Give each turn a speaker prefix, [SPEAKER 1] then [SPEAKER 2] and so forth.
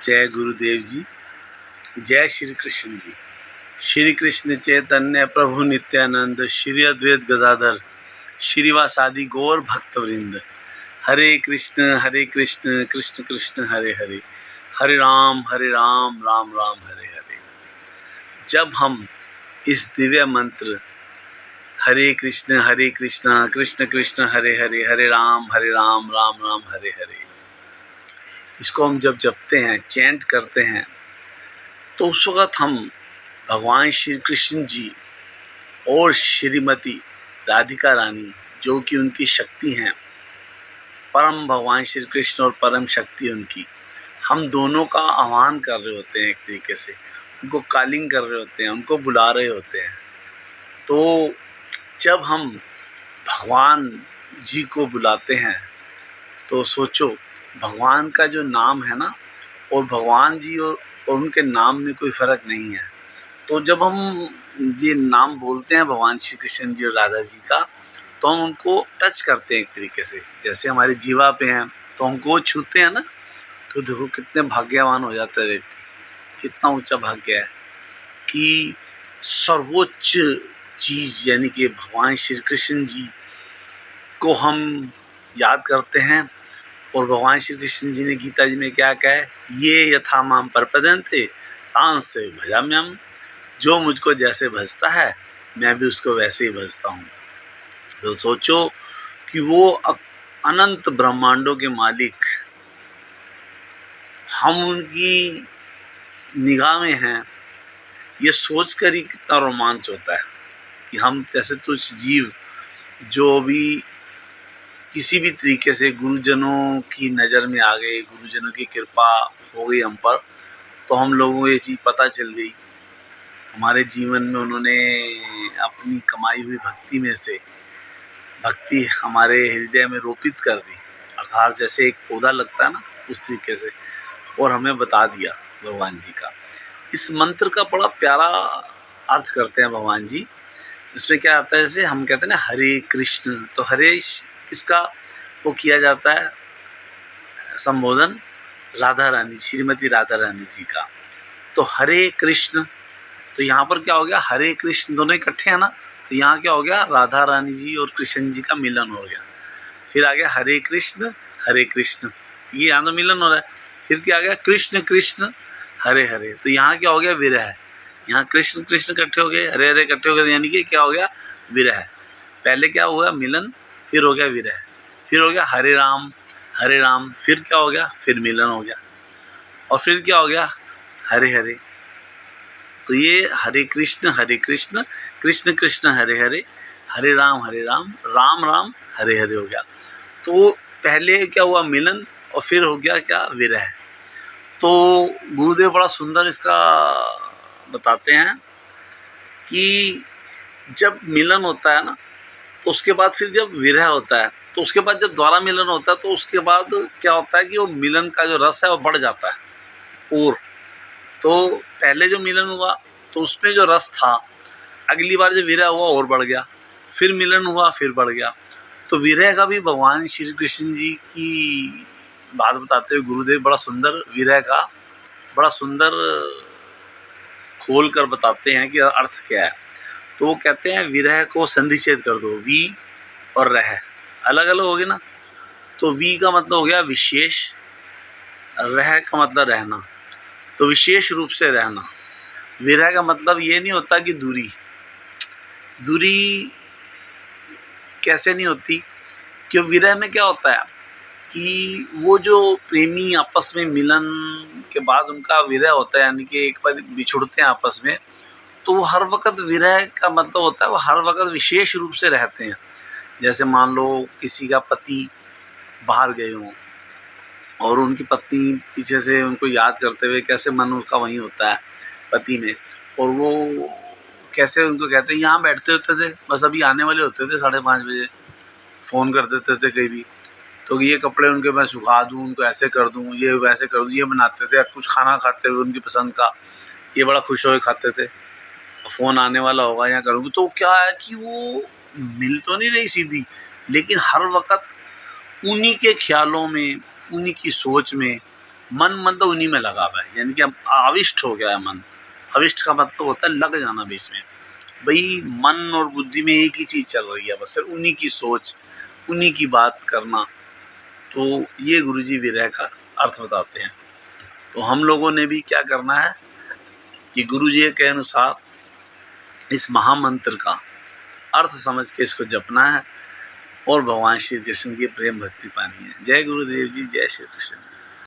[SPEAKER 1] जय गुरुदेव जी। जय श्री कृष्ण जी। श्री कृष्ण चैतन्य प्रभु नित्यानंद, श्री अद्वैत गदाधर, श्रीवासादि गौर भक्तवृंद। हरे कृष्ण कृष्ण कृष्ण हरे हरे, हरे राम राम राम हरे हरे। जब हम इस दिव्य मंत्र हरे कृष्ण कृष्ण कृष्ण हरे हरे, हरे राम राम राम हरे हरे, इसको हम जब जपते हैं, चैंट करते हैं, तो उस वक़्त हम भगवान श्री कृष्ण जी और श्रीमती राधिका रानी, जो कि उनकी शक्ति हैं, परम भगवान श्री कृष्ण और परम शक्ति उनकी, हम दोनों का आह्वान कर रहे होते हैं। एक तरीके से उनको कॉलिंग कर रहे होते हैं, उनको बुला रहे होते हैं। तो जब हम भगवान जी को बुलाते हैं तो सोचो, भगवान का जो नाम है ना, और भगवान जी और उनके नाम में कोई फ़र्क नहीं है। तो जब हम ये नाम बोलते हैं भगवान श्री कृष्ण जी और राधा जी का, तो हम उनको टच करते हैं एक तरीके से। जैसे हमारी जीवा पे हैं तो हमको छूते हैं ना, तो देखो कितने भाग्यवान हो जाता है व्यक्ति। कितना ऊंचा भाग्य है कि सर्वोच्च चीज़ यानी कि भगवान श्री कृष्ण जी को हम याद करते हैं। और भगवान श्री कृष्ण जी ने गीता जी में क्या कहा है, ये यथा माम प्रपद्यन्ते तांस भजाम्यहम्। जो मुझको जैसे भजता है मैं भी उसको वैसे ही भजता हूँ। तो सोचो कि वो अनंत ब्रह्मांडों के मालिक, हम उनकी निगाह में हैं। ये सोच कर ही कितना रोमांच होता है कि हम जैसे कुछ जीव जो भी किसी भी तरीके से गुरुजनों की नज़र में आ गए, गुरुजनों की कृपा हो गई हम पर, तो हम लोगों को ये चीज़ पता चल गई। हमारे जीवन में उन्होंने अपनी कमाई हुई भक्ति में से भक्ति हमारे हृदय में रोपित कर दी, अर्थात जैसे एक पौधा लगता है ना, उस तरीके से, और हमें बता दिया भगवान जी का। इस मंत्र का बड़ा प्यारा अर्थ करते हैं भगवान जी। इसमें क्या आता है, जैसे हम कहते हैं ना हरे कृष्ण, तो हरे किसका वो किया जाता है संबोधन, राधा रानी, श्रीमती राधा रानी जी का। तो हरे कृष्ण, तो यहाँ पर क्या हो गया, हरे कृष्ण दोनों इकट्ठे हैं ना, तो यहाँ क्या हो गया, राधा रानी जी और कृष्ण जी का मिलन हो गया। फिर आ गया हरे कृष्ण, ये यहाँ तो मिलन हो रहा है। फिर क्या आ गया, कृष्ण कृष्ण हरे हरे, तो यहाँ क्या हो गया, विरह। यहाँ कृष्ण कृष्ण इकट्ठे हो गए, हरे हरे इकट्ठे हो गए, यानी कि क्या हो गया, विरह। पहले क्या हुआ, मिलन, फिर हो गया विरह, फिर हो गया हरे राम, फिर क्या हो गया, फिर मिलन हो गया, और फिर क्या हो गया, हरे हरे। तो ये हरे कृष्ण कृष्ण कृष्ण हरे हरे, हरे राम राम राम हरे हरे हो गया। तो पहले क्या हुआ, मिलन, और फिर हो गया क्या, विरह। तो गुरुदेव बड़ा सुंदर इसका बताते हैं कि जब मिलन होता है ना, तो उसके बाद फिर जब विरह होता है, तो उसके बाद जब दोबारा मिलन होता है, तो उसके बाद क्या होता है कि वो मिलन का जो रस है वो बढ़ जाता है। और तो पहले जो मिलन हुआ तो उसमें जो रस था, अगली बार जब विरह हुआ और बढ़ गया, फिर मिलन हुआ फिर बढ़ गया। तो विरह का भी भगवान श्री कृष्ण जी की बात बताते हुए गुरुदेव बड़ा सुंदर विरह का बड़ा सुंदर खोल कर बताते हैं कि अर्थ क्या है। तो वो कहते हैं विरह को संधिच्छेद कर दो, वी और रह अलग अलग हो गए ना। तो वी का मतलब हो गया विशेष, रह का मतलब रहना, तो विशेष रूप से रहना। विरह का मतलब ये नहीं होता कि दूरी कैसे नहीं होती, क्यों विरह में क्या होता है कि वो जो प्रेमी आपस में मिलन के बाद उनका विरह होता है, यानी कि एक बार बिछुड़ते हैं आपस में, तो वो हर वक्त विरह का मतलब होता है वो हर वक्त विशेष रूप से रहते हैं। जैसे मान लो किसी का पति बाहर गए हों और उनकी पत्नी पीछे से उनको याद करते हुए, कैसे मन उसका वहीं होता है पति में, और वो कैसे उनको कहते हैं यहाँ बैठते होते थे, बस अभी आने वाले होते थे 5:30 बजे, फ़ोन कर देते थे कहीं भी, तो ये कपड़े उनके मैं सुखा दूँ, उनको ऐसे कर दूँ, ये वैसे कर दूँ, ये बनाते थे। कुछ खाना खाते हुए उनकी पसंद का, ये बड़ा खुश होकर खाते थे, फ़ोन आने वाला होगा या करूँगी। तो क्या है कि वो मिल तो नहीं रही सीधी, लेकिन हर वक्त उन्हीं के ख्यालों में, उन्हीं की सोच में मन मतलब उन्हीं में लगा हुआ है, यानी कि अब आविष्ट हो गया है मन। अविष्ट का मतलब होता है लग जाना बीच में। भाई मन और बुद्धि में एक ही चीज़ चल रही है, बस सिर्फ उन्हीं की सोच, उन्हीं की बात करना। तो ये गुरुजी विरह का अर्थ बताते हैं। तो हम लोगों ने भी क्या करना है कि गुरुजी के अनुसार इस महामंत्र का अर्थ समझ के इसको जपना है और भगवान श्री कृष्ण की प्रेम भक्ति पानी है। जय गुरुदेव जी, जय श्री कृष्ण।